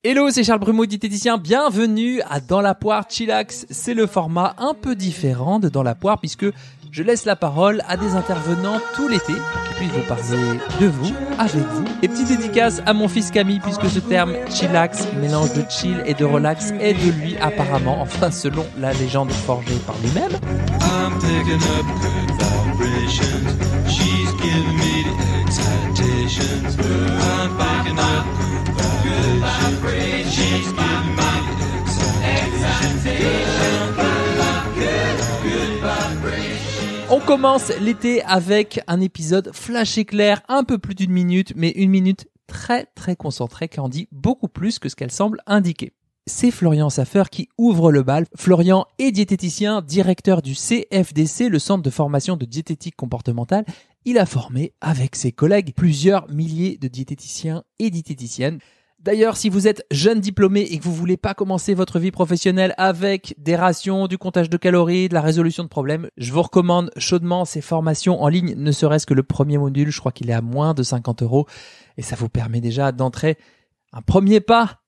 Hello, c'est Charles Brumeau, diététicien. Bienvenue à Dans la poire Chillax. C'est le format un peu différent de Dans la poire puisque je laisse la parole à des intervenants tout l'été qui puissent vous parler de vous, avec vous. Et petite dédicace à mon fils Camille puisque ce terme Chillax, mélange de chill et de relax, est de lui apparemment, enfin selon la légende forgée par lui-même. I'm picking up good vibrations. She's giving me the excitations. I'm picking up good vibrations. She's giving me the excitations. Good vibrations. On commence l'été avec un épisode flash éclair, un peu plus d'une minute, mais une minute très très concentrée qui en dit beaucoup plus que ce qu'elle semble indiquer. C'est Florian Saffer qui ouvre le bal. Florian est diététicien, directeur du CFDC, le centre de formation de diététique comportementale. Il a formé avec ses collègues plusieurs milliers de diététiciens et diététiciennes. D'ailleurs, si vous êtes jeune diplômé et que vous voulez pas commencer votre vie professionnelle avec des rations, du comptage de calories, de la résolution de problèmes, je vous recommande chaudement ces formations en ligne, ne serait-ce que le premier module, je crois qu'il est à moins de 50 € et ça vous permet déjà d'entrer un premier pas,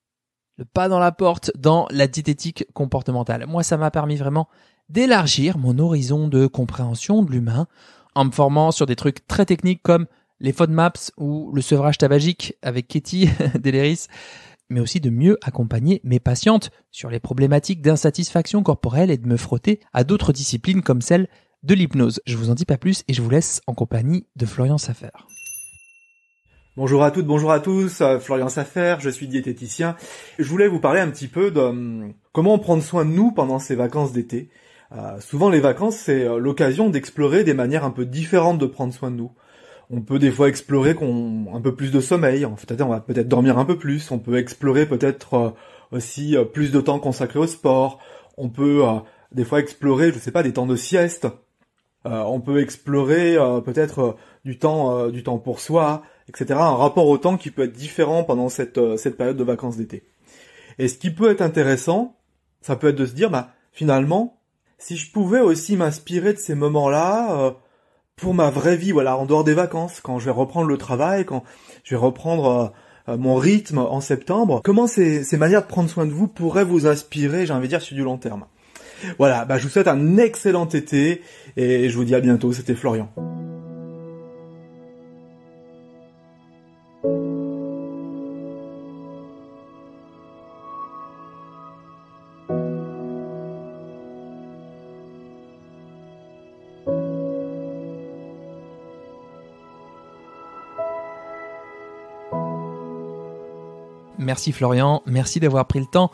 le pas dans la porte dans la diététique comportementale. Moi, ça m'a permis vraiment d'élargir mon horizon de compréhension de l'humain en me formant sur des trucs très techniques comme les FODMAPs ou le sevrage tabagique avec Katie Deleris, mais aussi de mieux accompagner mes patientes sur les problématiques d'insatisfaction corporelle et de me frotter à d'autres disciplines comme celle de l'hypnose. Je vous en dis pas plus et je vous laisse en compagnie de Florian Saffer. Bonjour à toutes, bonjour à tous, Florian Saffer, je suis diététicien. Je voulais vous parler un petit peu de comment prendre soin de nous pendant ces vacances d'été. Souvent les vacances, c'est l'occasion d'explorer des manières un peu différentes de prendre soin de nous. On peut des fois explorer un peu plus de sommeil, c'est-à-dire on va peut-être dormir un peu plus, on peut explorer peut-être aussi plus de temps consacré au sport, on peut des fois explorer, je sais pas, des temps de sieste, on peut explorer peut-être du temps pour soi, etc. Un rapport au temps qui peut être différent pendant cette période de vacances d'été. Et ce qui peut être intéressant, ça peut être de se dire, finalement, si je pouvais aussi m'inspirer de ces moments-là pour ma vraie vie, voilà, en dehors des vacances, quand je vais reprendre le travail, quand je vais reprendre mon rythme en septembre, comment ces manières de prendre soin de vous pourraient vous inspirer, j'ai envie de dire, sur du long terme. Voilà, je vous souhaite un excellent été et je vous dis à bientôt, c'était Florian. Merci Florian, merci d'avoir pris le temps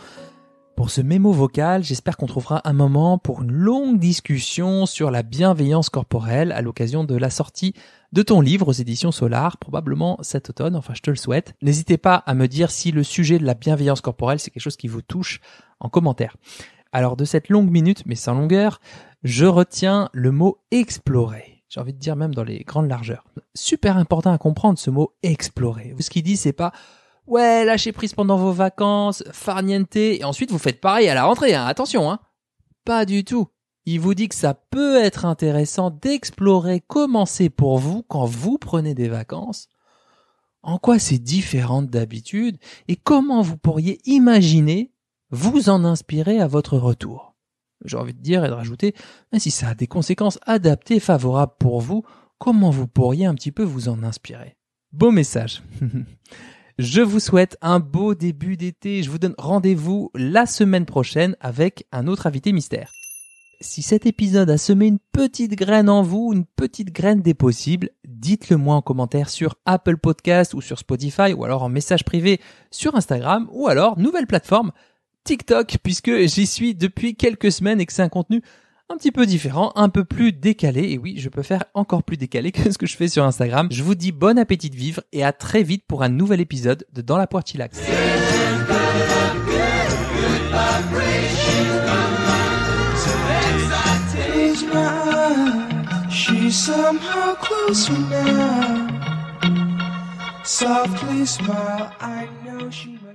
pour ce mémo vocal. J'espère qu'on trouvera un moment pour une longue discussion sur la bienveillance corporelle à l'occasion de la sortie de ton livre aux éditions Solar, probablement cet automne, enfin je te le souhaite. N'hésitez pas à me dire si le sujet de la bienveillance corporelle c'est quelque chose qui vous touche en commentaire. Alors de cette longue minute, mais sans longueur, je retiens le mot explorer. J'ai envie de dire même dans les grandes largeurs. Super important à comprendre ce mot explorer. Ce qu'il dit c'est pas ouais, lâchez prise pendant vos vacances, farniente, et ensuite vous faites pareil à la rentrée, attention, Pas du tout. Il vous dit que ça peut être intéressant d'explorer comment c'est pour vous quand vous prenez des vacances, en quoi c'est différent d'habitude, et comment vous pourriez imaginer vous en inspirer à votre retour. J'ai envie de dire et de rajouter, si ça a des conséquences adaptées, favorables pour vous, comment vous pourriez un petit peu vous en inspirer. Beau message. Je vous souhaite un beau début d'été. Je vous donne rendez-vous la semaine prochaine avec un autre invité mystère. Si cet épisode a semé une petite graine en vous, une petite graine des possibles, dites-le moi en commentaire sur Apple Podcast ou sur Spotify ou alors en message privé sur Instagram ou alors nouvelle plateforme TikTok puisque j'y suis depuis quelques semaines et que c'est un contenu un petit peu différent, un peu plus décalé. Et oui, je peux faire encore plus décalé que ce que je fais sur Instagram. Je vous dis bon appétit de vivre et à très vite pour un nouvel épisode de Dans la poire Chillax. She's somehow closer now. Softly smile, I know she knows.